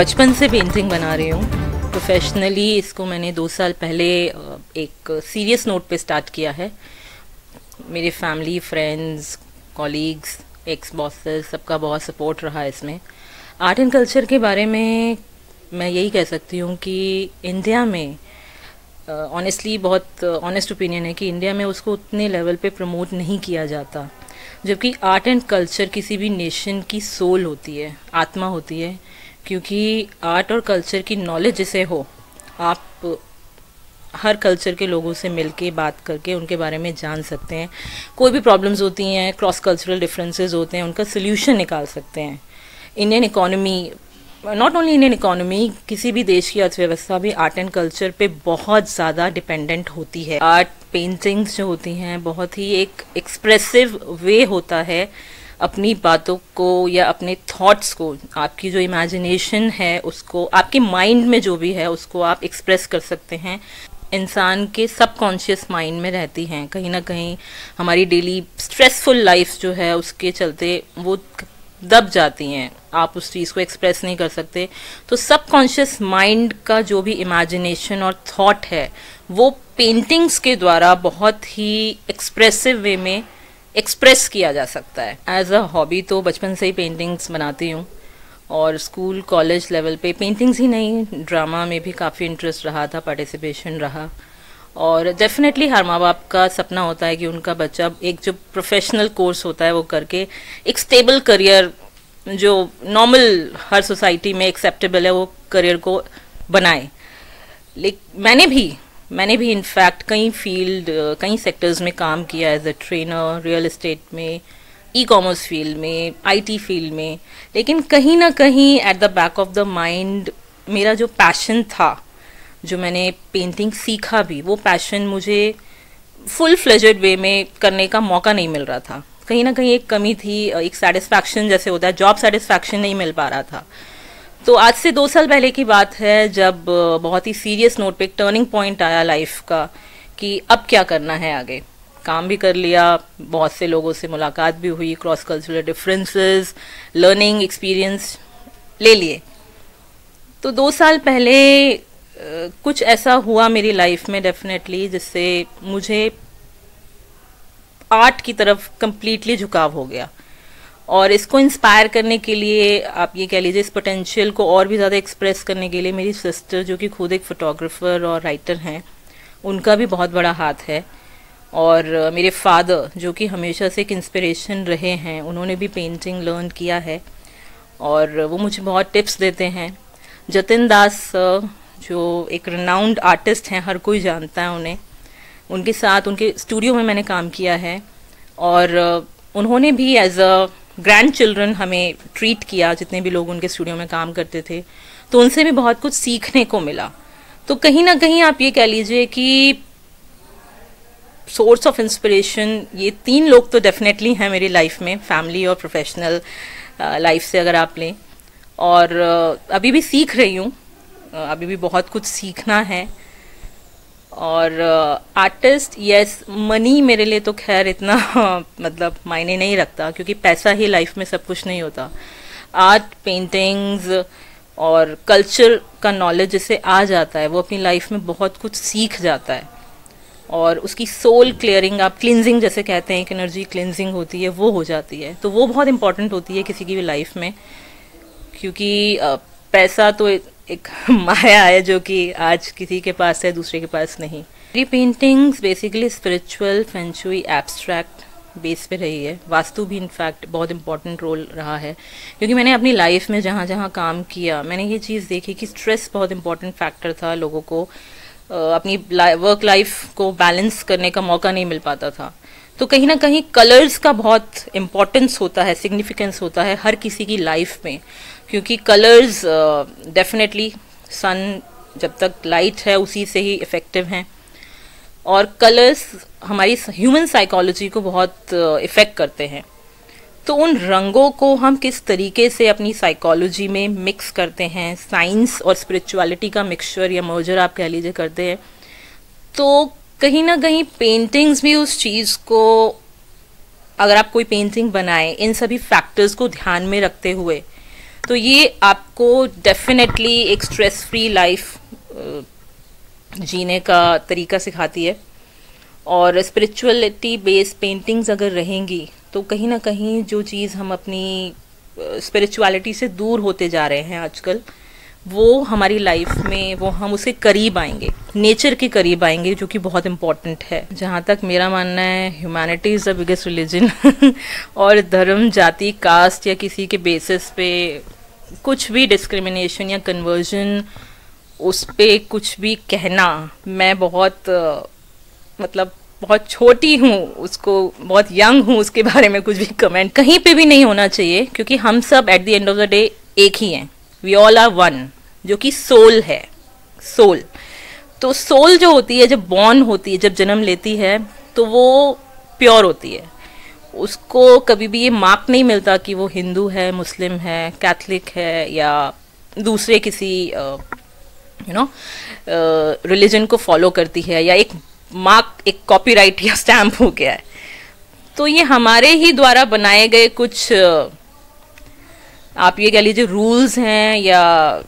बचपन से पेंटिंग बना रही हूँ। प्रोफेशनली इसको मैंने 2 साल पहले एक सीरियस नोट पे स्टार्ट किया है। मेरे family, friends, colleagues, x bosses सबका बहुत सपोर्ट रहा है इसमें। आर्ट एंड कल्चर के बारे में मैं यही कह सकती हूँ कि इंडिया में ऑनेस्टली बहुत ऑनेस्ट ओपिनियन है कि इंडिया में उसको उतने लेवल पे प्रमोट नहीं किया जाता, जबकि आर्ट एंड कल्चर किसी भी नेशन की सोल होती है, आत्मा होती है। क्योंकि आर्ट और कल्चर की नॉलेज जिसे हो, आप हर कल्चर के लोगों से मिलके बात करके उनके बारे में जान सकते हैं। कोई भी प्रॉब्लम्स होती हैं, क्रॉस कल्चरल डिफरेंसेस होते हैं, उनका सोल्यूशन निकाल सकते हैं। Indian economy, not only Indian economy, किसी भी देश की अर्थव्यवस्था भी आर्ट एंड कल्चर पे बहुत ज़्यादा डिपेंडेंट होती है। आर्ट पेंटिंग्स जो होती हैं बहुत ही एक एक्सप्रेसिव वे होता है अपनी बातों को या अपने थॉट्स को, आपकी जो इमेजिनेशन है उसको, आपके माइंड में जो भी है उसको आप एक्सप्रेस कर सकते हैं। इंसान के सबकॉन्शियस माइंड में रहती हैं, कहीं ना कहीं हमारी डेली स्ट्रेसफुल लाइफ जो है उसके चलते वो दब जाती हैं, आप उस चीज़ को एक्सप्रेस नहीं कर सकते। तो सबकॉन्शियस माइंड का जो भी इमेजिनेशन और थॉट है वो पेंटिंग्स के द्वारा बहुत ही एक्सप्रेसिव वे में एक्सप्रेस किया जा सकता है। एज अ हॉबी तो बचपन से ही पेंटिंग्स बनाती हूँ, और स्कूल कॉलेज लेवल पे पेंटिंग्स ही नहीं, ड्रामा में भी काफ़ी इंटरेस्ट रहा था, पार्टिसिपेशन रहा। और डेफिनेटली हर माँ बाप का सपना होता है कि उनका बच्चा एक जो प्रोफेशनल कोर्स होता है वो करके एक स्टेबल करियर, जो नॉर्मल हर सोसाइटी में एक्सेप्टेबल है, वो करियर को बनाए। लेकिन मैंने भी इनफैक्ट कई सेक्टर्स में काम किया, as a trainer, real estate में, ई कॉमर्स फील्ड में, आईटी फील्ड में। लेकिन कहीं ना कहीं at the back of the mind मेरा जो पैशन था, जो मैंने पेंटिंग सीखा भी, वो पैशन मुझे फुल फ्लेजेड वे में करने का मौका नहीं मिल रहा था। कहीं ना कहीं एक कमी थी, एक सेटिस्फैक्शन जैसे होता है, जॉब सेटिस्फैक्शन नहीं मिल पा रहा था। तो आज से 2 साल पहले की बात है, जब बहुत ही सीरियस नोट पे एक टर्निंग पॉइंट आया लाइफ का कि अब क्या करना है आगे। काम भी कर लिया, बहुत से लोगों से मुलाकात भी हुई, cross cultural differences, learning experience ले लिए। तो 2 साल पहले कुछ ऐसा हुआ मेरी लाइफ में डेफिनेटली, जिससे मुझे आर्ट की तरफ कंप्लीटली झुकाव हो गया। और इसको इंस्पायर करने के लिए, आप ये कह लीजिए, इस पोटेंशियल को और भी ज़्यादा एक्सप्रेस करने के लिए मेरी सिस्टर, जो कि खुद एक फोटोग्राफर और राइटर हैं, उनका भी बहुत बड़ा हाथ है। और मेरे फादर, जो कि हमेशा से एक इंस्पिरेशन रहे हैं, उन्होंने भी पेंटिंग लर्न किया है और वो मुझे बहुत टिप्स देते हैं। जतिन दास, जो एक रिनाउंड आर्टिस्ट हैं, हर कोई जानता है उन्हें, उनके साथ उनके स्टूडियो में मैंने काम किया है। और उन्होंने भी एज अ ग्रैंड चिल्ड्रन हमें ट्रीट किया, जितने भी लोग उनके स्टूडियो में काम करते थे, तो उनसे भी बहुत कुछ सीखने को मिला। तो कहीं ना कहीं आप ये कह लीजिए कि सोर्स ऑफ इंस्पिरेशन ये 3 लोग तो डेफिनेटली हैं मेरी लाइफ में, फैमिली और प्रोफेशनल लाइफ से अगर आप लें। और अभी भी सीख रही हूँ, अभी भी बहुत कुछ सीखना है। और आर्टिस्ट, यस, मनी मेरे लिए तो खैर इतना मतलब मायने नहीं रखता, क्योंकि पैसा ही लाइफ में सब कुछ नहीं होता। आर्ट, पेंटिंग्स और कल्चर का नॉलेज जिसे आ जाता है, वो अपनी लाइफ में बहुत कुछ सीख जाता है। और उसकी सोल क्लियरिंग, आप क्लिनजिंग जैसे कहते हैं, एक एनर्जी क्लिनजिंग होती है, वो हो जाती है। तो वो बहुत इंपॉर्टेंट होती है किसी की भी लाइफ में, क्योंकि पैसा तो एक माया है जो कि आज किसी के पास है, दूसरे के पास नहीं। मेरी paintings basically spiritual, feng shui, abstract base पे रही है। वास्तु भी इनफैक्ट बहुत इंपॉर्टेंट रोल रहा है, क्योंकि मैंने अपनी लाइफ में जहाँ जहाँ काम किया, मैंने ये चीज़ देखी कि स्ट्रेस बहुत इंपॉर्टेंट फैक्टर था। लोगों को अपनी वर्क लाइफ को बैलेंस करने का मौका नहीं मिल पाता था। तो कहीं ना कहीं कलर्स का बहुत इम्पोर्टेंस होता है, सिग्निफिकेंस होता है हर किसी की लाइफ में, क्योंकि कलर्स डेफिनेटली सन जब तक लाइट है उसी से ही इफ़ेक्टिव हैं। और कलर्स हमारी ह्यूमन साइकोलॉजी को बहुत इफ़ेक्ट करते हैं। तो उन रंगों को हम किस तरीके से अपनी साइकोलॉजी में मिक्स करते हैं, साइंस और स्पिरिचुअलिटी का मिक्सचर या मर्जर आप कह लीजिए करते हैं, तो कहीं ना कहीं पेंटिंग्स भी उस चीज़ को, अगर आप कोई पेंटिंग बनाएं इन सभी फैक्टर्स को ध्यान में रखते हुए, तो ये आपको डेफिनेटली एक स्ट्रेस फ्री लाइफ जीने का तरीका सिखाती है। और स्पिरिचुअलिटी बेस्ड पेंटिंग्स अगर रहेंगी तो कहीं ना कहीं जो चीज़ हम अपनी स्पिरिचुअलिटी से दूर होते जा रहे हैं आजकल, वो हमारी लाइफ में वो हम उसके करीब आएंगे, नेचर के करीब आएंगे, जो कि बहुत इम्पोर्टेंट है। जहाँ तक मेरा मानना है, humanity is the biggest religion और धर्म, जाति, कास्ट या किसी के बेसिस पे कुछ भी डिस्क्रिमिनेशन या कन्वर्जन, उस पे कुछ भी कहना, मैं बहुत मतलब बहुत छोटी हूँ, उसको बहुत यंग हूँ, उसके बारे में कुछ भी कमेंट कहीं पे भी नहीं होना चाहिए, क्योंकि हम सब at the end of the day एक ही हैं। वी ऑल आर वन, जो कि सोल है। सोल, तो सोल जो होती है, जब बॉर्न होती है, जब जन्म लेती है, तो वो प्योर होती है। उसको कभी भी ये मार्क नहीं मिलता कि वो हिंदू है, मुस्लिम है, कैथलिक है या दूसरे किसी रिलीजन को फॉलो करती है, या एक मार्क, एक कॉपीराइट या स्टैम्प हो गया है। तो ये हमारे ही द्वारा बनाए गए कुछ आप ये कह लीजिए रूल्स हैं, या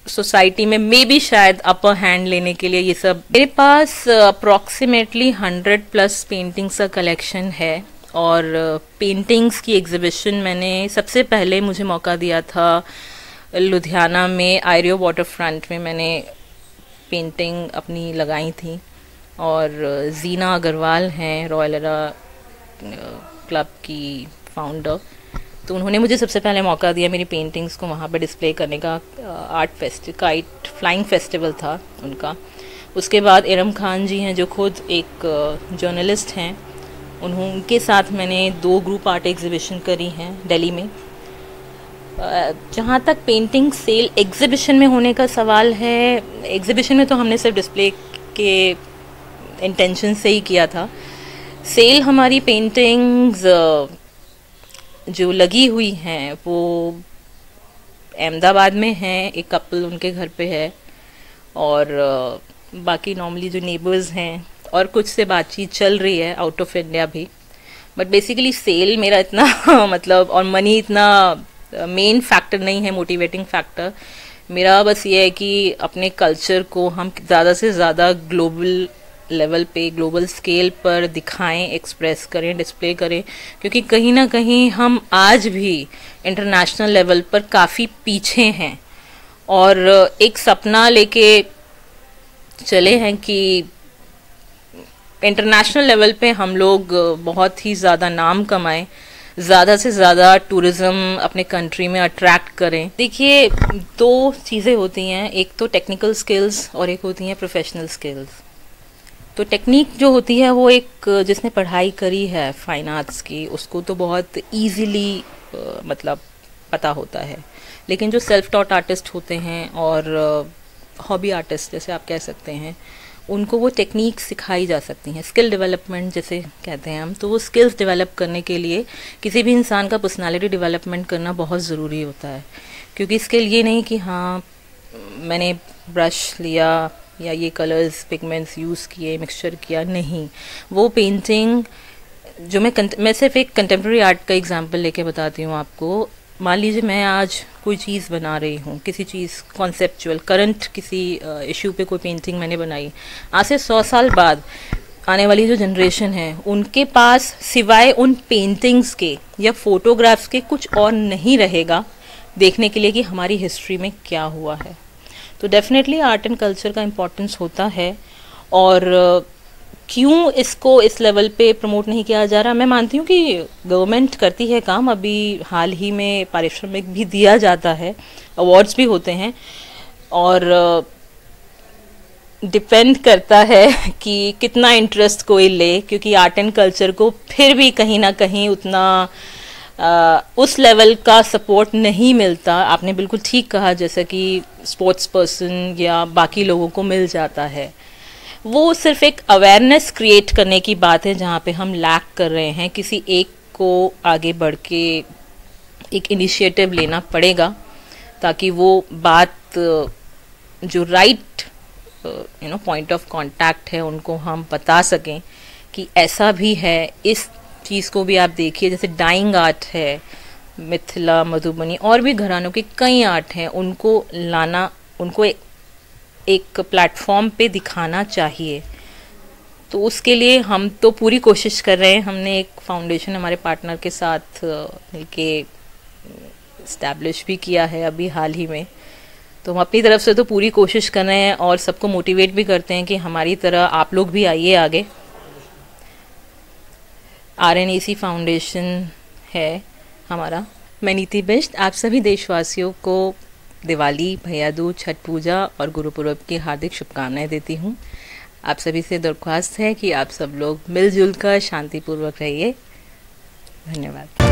सोसाइटी में मे बी शायद अपर हैंड लेने के लिए ये सब। मेरे पास अप्रॉक्सीमेटली 100+ पेंटिंग्स का कलेक्शन है, और पेंटिंग्स की एग्जीबिशन मैंने सबसे पहले मुझे मौका दिया था लुधियाना में, आयरियो वाटर फ्रंट में मैंने पेंटिंग अपनी लगाई थी। और जीना अग्रवाल हैं, रॉयल एरा क्लब की फाउंडर, तो उन्होंने मुझे सबसे पहले मौका दिया मेरी पेंटिंग्स को वहाँ पे डिस्प्ले करने का। काइट फ्लाइंग फेस्टिवल था उनका। उसके बाद इरम खान जी हैं, जो खुद एक जर्नलिस्ट हैं, उनके साथ मैंने 2 ग्रुप आर्ट एग्जीबिशन करी हैं दिल्ली में। जहाँ तक पेंटिंग सेल एग्जीबिशन में होने का सवाल है, एग्जीबिशन में तो हमने सिर्फ डिस्प्ले के इंटेंशन से ही किया था। सेल हमारी पेंटिंग्स जो लगी हुई हैं वो अहमदाबाद में हैं, एक कपल उनके घर पे है, और बाकी नॉर्मली जो नेबर्स हैं, और कुछ से बातचीत चल रही है आउट ऑफ इंडिया भी। बट बेसिकली सेल मेरा इतना मतलब, और मनी इतना मेन फैक्टर नहीं है, मोटिवेटिंग फैक्टर। मेरा बस ये है कि अपने कल्चर को हम ज़्यादा से ज़्यादा ग्लोबल लेवल पे, ग्लोबल स्केल पर दिखाएं, एक्सप्रेस करें, डिस्प्ले करें, क्योंकि कहीं ना कहीं हम आज भी इंटरनेशनल लेवल पर काफ़ी पीछे हैं। और एक सपना लेके चले हैं कि इंटरनेशनल लेवल पे हम लोग बहुत ही ज़्यादा नाम कमाएं, ज़्यादा से ज़्यादा टूरिज़्म अपने कंट्री में अट्रैक्ट करें। देखिए, 2 चीज़ें होती हैं, एक तो टेक्निकल स्किल्स और एक होती हैं प्रोफेशनल स्किल्स। तो टेक्निक जो होती है वो एक जिसने पढ़ाई करी है फाइन आर्ट्स की, उसको तो बहुत इजीली मतलब पता होता है। लेकिन जो सेल्फ टॉट आर्टिस्ट होते हैं और हॉबी आर्टिस्ट जैसे आप कह सकते हैं, उनको वो टेक्निक सिखाई जा सकती हैं। स्किल डेवलपमेंट जैसे कहते हैं हम, तो वो स्किल्स डेवलप करने के लिए किसी भी इंसान का पर्सनालिटी डेवलपमेंट करना बहुत ज़रूरी होता है। क्योंकि स्किल ये नहीं कि हाँ मैंने ब्रश लिया या ये कलर्स पिगमेंट्स यूज़ किए, मिक्सचर किया, नहीं। वो पेंटिंग जो मैं सिर्फ एक कंटेम्प्रेरी आर्ट का एग्जांपल लेके बताती हूँ आपको। मान लीजिए मैं आज कोई चीज़ बना रही हूँ, किसी चीज़ कॉन्सेप्चुअल, करंट किसी इशू पे कोई पेंटिंग मैंने बनाई। आज से 100 साल बाद आने वाली जो जनरेशन है, उनके पास सिवाय उन पेंटिंग्स के या फोटोग्राफ्स के कुछ और नहीं रहेगा देखने के लिए कि हमारी हिस्ट्री में क्या हुआ है। तो डेफिनेटली आर्ट एंड कल्चर का इम्पोर्टेंस होता है। और क्यों इसको इस लेवल पे प्रमोट नहीं किया जा रहा, मैं मानती हूँ कि गवर्नमेंट करती है काम। अभी हाल ही में पारिश्रमिक भी दिया जाता है, अवार्ड्स भी होते हैं, और डिपेंड करता है कि कितना इंटरेस्ट कोई ले, क्योंकि आर्ट एंड कल्चर को फिर भी कहीं ना कहीं उतना उस लेवल का सपोर्ट नहीं मिलता। आपने बिल्कुल ठीक कहा, जैसा कि स्पोर्ट्स पर्सन या बाकी लोगों को मिल जाता है। वो सिर्फ एक अवेयरनेस क्रिएट करने की बात है, जहाँ पे हम लैक कर रहे हैं। किसी एक को आगे बढ़ के एक इनिशिएटिव लेना पड़ेगा, ताकि वो बात जो राइट पॉइंट ऑफ कांटेक्ट है उनको हम बता सकें कि ऐसा भी है। इस चीज़ को भी आप देखिए, जैसे डाइंग आर्ट है, मिथिला, मधुबनी और भी घरानों के कई आर्ट हैं, उनको लाना, उनको एक प्लेटफॉर्म पे दिखाना चाहिए। तो उसके लिए हम तो पूरी कोशिश कर रहे हैं। हमने एक फाउंडेशन हमारे पार्टनर के साथ मिलके इस्टेब्लिश भी किया है अभी हाल ही में। तो हम अपनी तरफ से तो पूरी कोशिश कर रहे हैं और सबको मोटिवेट भी करते हैं कि हमारी तरह आप लोग भी आइए आगे। RNAC फाउंडेशन है हमारा। मैं नीति बिष्ट आप सभी देशवासियों को दिवाली, भैया दूज, छठ पूजा और गुरुपुरब की हार्दिक शुभकामनाएं देती हूँ। आप सभी से दरख्वास्त है कि आप सब लोग मिलजुल कर शांतिपूर्वक रहिए। धन्यवाद।